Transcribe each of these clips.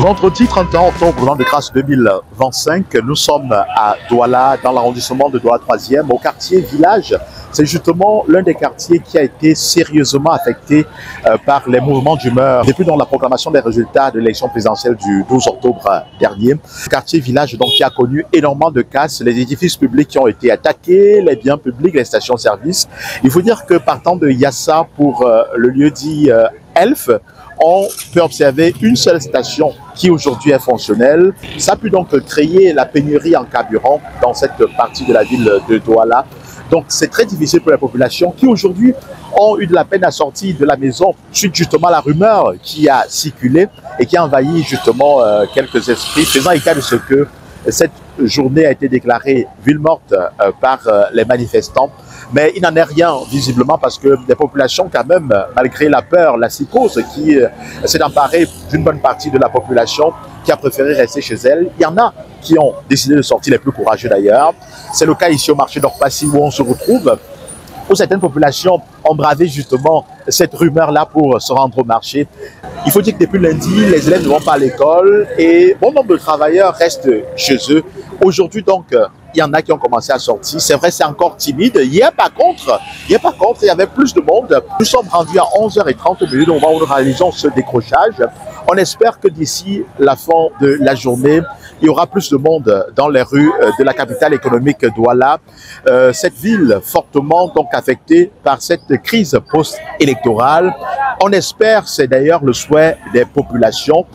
Vendredi 31 octobre, l'an de grâce 2025, nous sommes à Douala, dans l'arrondissement de Douala 3e, au quartier Village. C'est justement l'un des quartiers qui a été sérieusement affecté par les mouvements d'humeur depuis la proclamation des résultats de l'élection présidentielle du 12 octobre dernier. Le quartier Village donc, qui a connu énormément de casses, les édifices publics qui ont été attaqués, les biens publics, les stations-service. Il faut dire que partant de Yassa pour le lieu dit Elf, on peut observer une seule station qui aujourd'hui est fonctionnelle. Ça a pu donc créer la pénurie en carburant dans cette partie de la ville de Douala. Donc c'est très difficile pour la population qui aujourd'hui ont eu de la peine à sortir de la maison suite justement à la rumeur qui a circulé et qui a envahi justement quelques esprits, faisant état de ce que cette journée a été déclarée ville morte par les manifestants. Mais il n'en est rien visiblement parce que des populations quand même, malgré la peur, la psychose qui s'est emparée d'une bonne partie de la population qui a préféré rester chez elle. Il y en a qui ont décidé de sortir, les plus courageux d'ailleurs. C'est le cas ici au marché d'Orpassi où on se retrouve, où certaines populations ont bravé justement cette rumeur-là pour se rendre au marché. Il faut dire que depuis lundi, les élèves ne vont pas à l'école et bon nombre de travailleurs restent chez eux. Aujourd'hui donc, il y en a qui ont commencé à sortir. C'est vrai, c'est encore timide. Hier, par contre, il y avait plus de monde. Nous sommes rendus à 11h30 au moment où nous réalisons ce décrochage. On espère que d'ici la fin de la journée, il y aura plus de monde dans les rues de la capitale économique Douala. Cette ville fortement donc affectée par cette crise post-électorale. On espère, c'est d'ailleurs le souhait des populations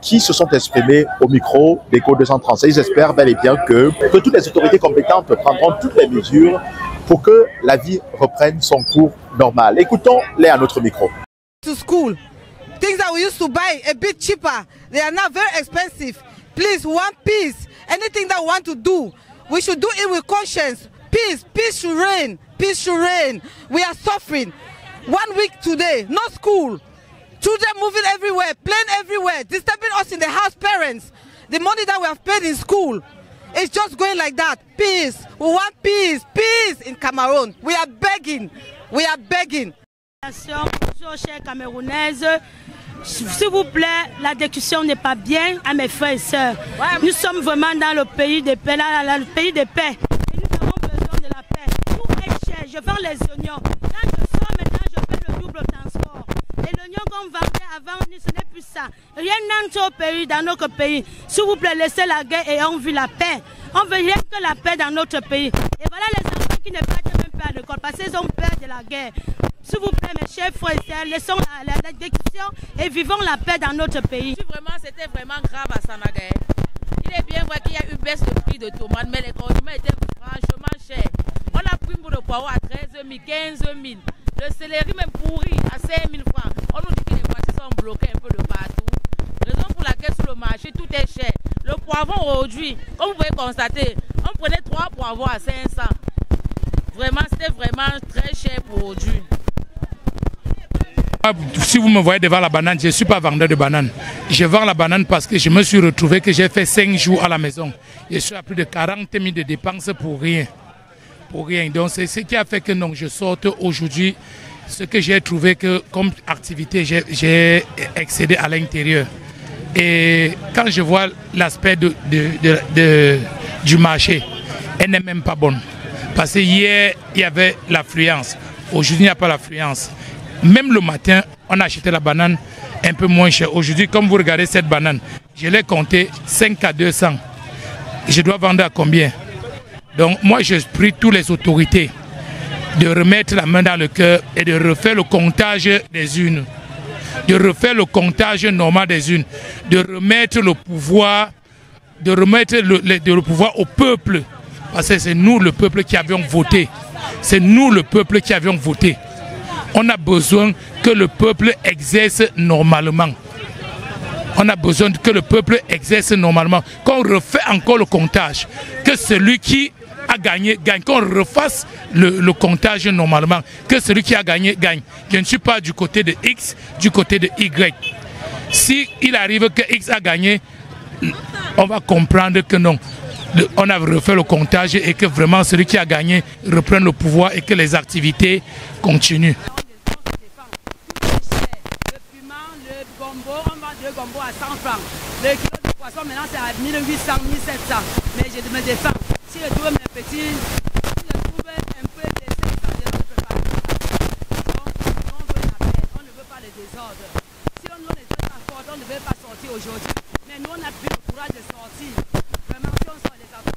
qui se sont exprimées au micro d'Echo 236. Ils espèrent bel et bien que toutes les autorités compétentes prendront toutes les mesures pour que la vie reprenne son cours normal. Écoutons-les à notre micro. To school, things that we used to buy a bit cheaper, they are now very expensive. Please, one peace. Anything that we want to do, we should do it with conscience. Peace, peace should reign. Peace should reign. We are suffering. 1 week today, no school. Children moving everywhere, playing everywhere, disturbing us in the house, parents. The money that we have paid in school, it's just going like that. Peace. We want peace. Peace in Cameroon. We are begging. We are begging. Bonjour, chers Camerounaises. S'il vous plaît, la discussion n'est pas bien à mes frères et sœurs. Nous sommes vraiment dans le pays de paix, le pays de paix. Et nous avons besoin de la paix. Tout est cher. Je vends les oignons. Quand je sors maintenant, je paie le double transport. Et l'oignon qu'on vendait avant, ce n'est plus ça. Rien n'entre au pays, dans notre pays. S'il vous plaît, laissez la guerre et on veut la paix. On veut rien que la paix dans notre pays. Et voilà les enfants qui ne partent même pas à l'école parce qu'ils ont peur de la guerre. S'il vous plaît, mes chers frères et sœurs, laissons la discussion et vivons la paix dans notre pays. C'était vraiment grave à Sanagaye. Il est bien vrai qu'il y a eu baisse de prix de tomates, mais les condiments étaient franchement chers. On a pris pour le poireau à 13 000, 15 000. Le céleri même pourri à 5 000 francs. On nous dit que les voitures sont bloquées un peu de partout. Raison pour laquelle sur le marché tout est cher. Le poivron aujourd'hui, comme vous pouvez constater, on prenait 3 poivrons à 500. Vraiment, c'était vraiment très cher pour aujourd'hui. Si vous me voyez devant la banane, je ne suis pas vendeur de bananes. Je vends la banane parce que je me suis retrouvé que j'ai fait 5 jours à la maison. Je suis à plus de 40 000 de dépenses pour rien. Pour rien. Donc c'est ce qui a fait que non, je sorte aujourd'hui. Ce que j'ai trouvé que comme activité, j'ai excédé à l'intérieur. Et quand je vois l'aspect du marché, elle n'est même pas bonne. Parce que hier, il y avait l'affluence. Aujourd'hui, il n'y a pas l'affluence. Même le matin, on a acheté la banane un peu moins chère. Aujourd'hui, comme vous regardez cette banane, je l'ai comptée 5 à 200. Je dois vendre à combien? Donc moi, je prie toutes les autorités de remettre la main dans le cœur et de refaire le comptage des urnes. De refaire le comptage normal des urnes. De remettre le pouvoir, le pouvoir au peuple. Parce que c'est nous, le peuple, qui avions voté. C'est nous, le peuple, qui avions voté. On a besoin que le peuple exerce normalement. On a besoin que le peuple exerce normalement. Qu'on refait encore le comptage. Que celui qui a gagné, gagne. Qu'on refasse le comptage normalement. Que celui qui a gagné, gagne. Je ne suis pas du côté de X, du côté de Y. Si il arrive que X a gagné, on va comprendre que non. On a refait le comptage et que vraiment celui qui a gagné reprenne le pouvoir et que les activités continuent. jambon à 100 francs. Le kilo de poisson maintenant c'est à 1800, 1700. Mais je me défends. Si je trouve mes petits, si je trouve un peu de 500, je ne peux pas. Donc, on veut la paix, on ne veut pas le désordre. Si on est très fort, on ne veut pas sortir aujourd'hui. Mais nous, on a plus le courage de sortir. Vraiment, si on sort des affaires,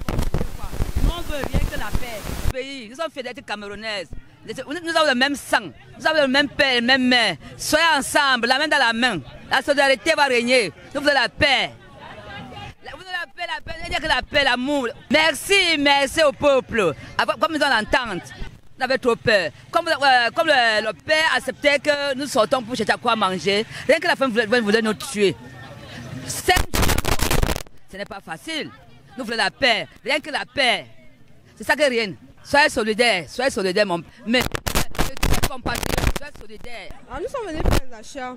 nous, on veut rien que la paix. Pays, nous sommes fédérés camerounaises. Nous avons le même sang, nous avons le même père, la même mère. Soyez ensemble, la main dans la main. La solidarité va régner. Nous voulons la paix. Vous voulez la paix, il n'y a que la paix, l'amour. Merci au peuple. Comme nous allons l'entente, nous avons trop peur. Comme le père acceptait que nous sortons pour chercher à quoi manger, rien que la femme voulait nous tuer. Ce n'est pas facile. Nous voulons la paix, rien que la paix. C'est ça que rien. Soyez solidaires, mon. Mais compatriotes, soyez solidaires. Alors, nous sommes venus faire les achats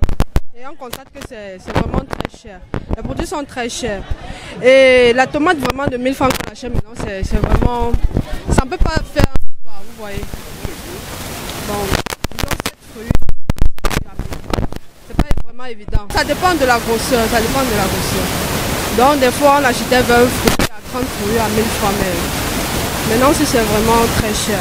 et on constate que c'est vraiment très cher. Les produits sont très chers. Et la tomate vraiment de 1000 francs qu'on achète maintenant, c'est vraiment. Ça ne peut pas faire un repas, vous voyez. Bon, disons 7 fruits, c'est pas vraiment évident. Ça dépend de la grosseur, Donc des fois on achetait 20 fruits à 30 fruits à 1000 francs, mais maintenant c'est vraiment très cher.